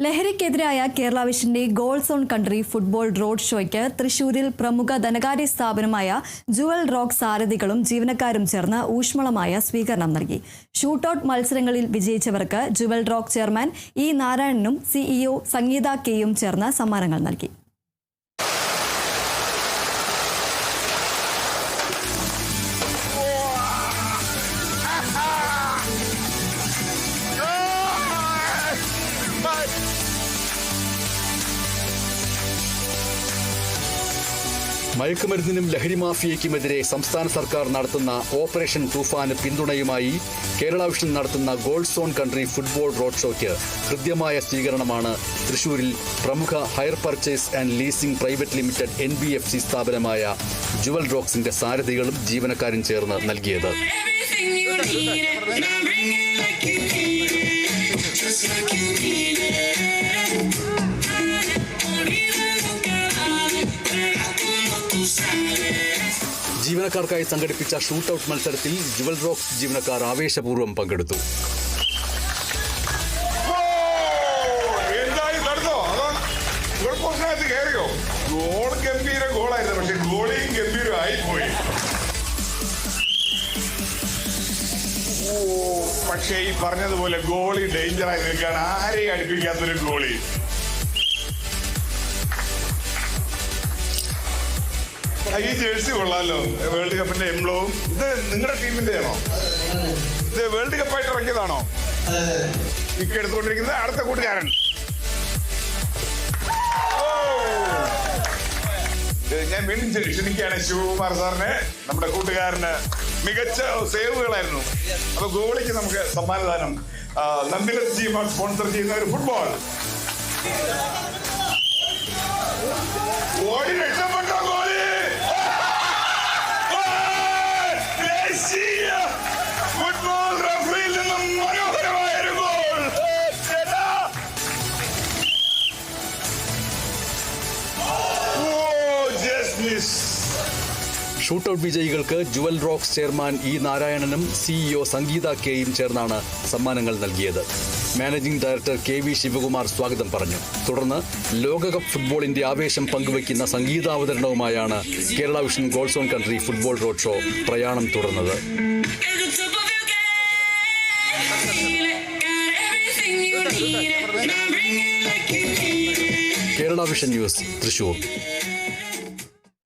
ലഹരിക്കെതിരായ കേരള വിഷന്റെ goals on country football road ഷോയ്ക്ക് തൃശൂരിൽ പ്രമുഖ ധനകാര്യ സ്ഥാപനമായ ജുവൽ റോക്ക് സാരഥികളും ജീവനക്കാരും ചേർന്ന് ഊഷ്മളമായ സ്വീകരണം നൽകി. ഷൂട്ടൌട്ട് മത്സരങ്ങളിൽ വിജയിച്ചവർക്ക് ജുവൽ റോക്ക് ചെയർമാൻ ഇ നാരായണനും സിഇഒ സംഗീത കെയും ചേർന്ന് സമ്മാനങ്ങൾ നൽകി. മയക്കുമരുന്നിനും ലഹരി മാഫിയയ്ക്കുമെതിരെ സംസ്ഥാന സർക്കാർ നടത്തുന്ന ഓപ്പറേഷൻ തൂഫാന് പിന്തുണയുമായി കേരള വിഷൻ നടത്തുന്ന goals on country football road ഷോയ്ക്ക് ഹൃദ്യമായ സ്വീകരണമാണ് തൃശൂരിൽ പ്രമുഖ higher purchase and leasing private limited NBFC സ്ഥാപനമായ ജുവൽ റോക്സിന്റെ സാരഥികളും ജീവനക്കാരും ചേർന്ന് നൽകിയത്. ജീവനക്കാർക്കായി സംഘടിപ്പിച്ച ഷൂട്ടൌട്ട് മത്സരത്തിൽ ജുവൽ റോക്സ് ജീവനക്കാർ ആവേശപൂർവ്വം പങ്കെടുത്തു. പക്ഷേ ഈ പറഞ്ഞതുപോലെ ഗോളി ഡേഞ്ചറായി നിൽക്കാൻ ആരെയും അടുപ്പിക്കാത്തൊരു ഗോളി. ഈ ജേഴ്സി കൊള്ളാലോ, വേൾഡ് കപ്പിന്റെ എംബ്ലവും. ഇത് നിങ്ങളുടെ ടീമിന്റെ ആണോ? ഇത് വേൾഡ് കപ്പായിട്ട് ഇറങ്ങിയതാണോ? ഇക്ക് എടുത്തുകൊണ്ടിരിക്കുന്നത് അടുത്ത കൂട്ടുകാരൻ. ഞാൻ വീണ്ടും ക്ഷണിക്കുകയാണ് ശിവകുമാർ സാറിനെ. നമ്മുടെ കൂട്ടുകാരന് മികച്ച സേവുകളായിരുന്നു. അപ്പൊ ഗോളിക്ക് നമുക്ക് സമ്മാനദാനം. നന്ദിലത് ജി സ്പോൺസർ ചെയ്യുന്ന ഒരു ഫുട്ബോൾ. ഓടി രക്ഷപ്പെട്ടോ ഗോളി. ഫുട്ബോൾ റഫറിയിൽ നിന്നും മനോഹരമായ ഒരു ഗോൾ. ഷൂട്ടൌട്ട് വിജയികൾക്ക് ജുവൽ റോക്സ് ചെയർമാൻ ഇ നാരായണനും സിഇഒ സംഗീത കെയും ചേർന്നാണ് സമ്മാനങ്ങൾ നൽകിയത്. മാനേജിംഗ് ഡയറക്ടർ KV ശിവകുമാർ സ്വാഗതം പറഞ്ഞു. തുടർന്ന് ലോകകപ്പ് ഫുട്ബോളിന്റെ ആവേശം പങ്കുവയ്ക്കുന്ന സംഗീതാവതരണവുമായാണ് Kerala vision goals on country football road show പ്രയാണം തുടർന്നത്. Kerala vision news, Thrissur.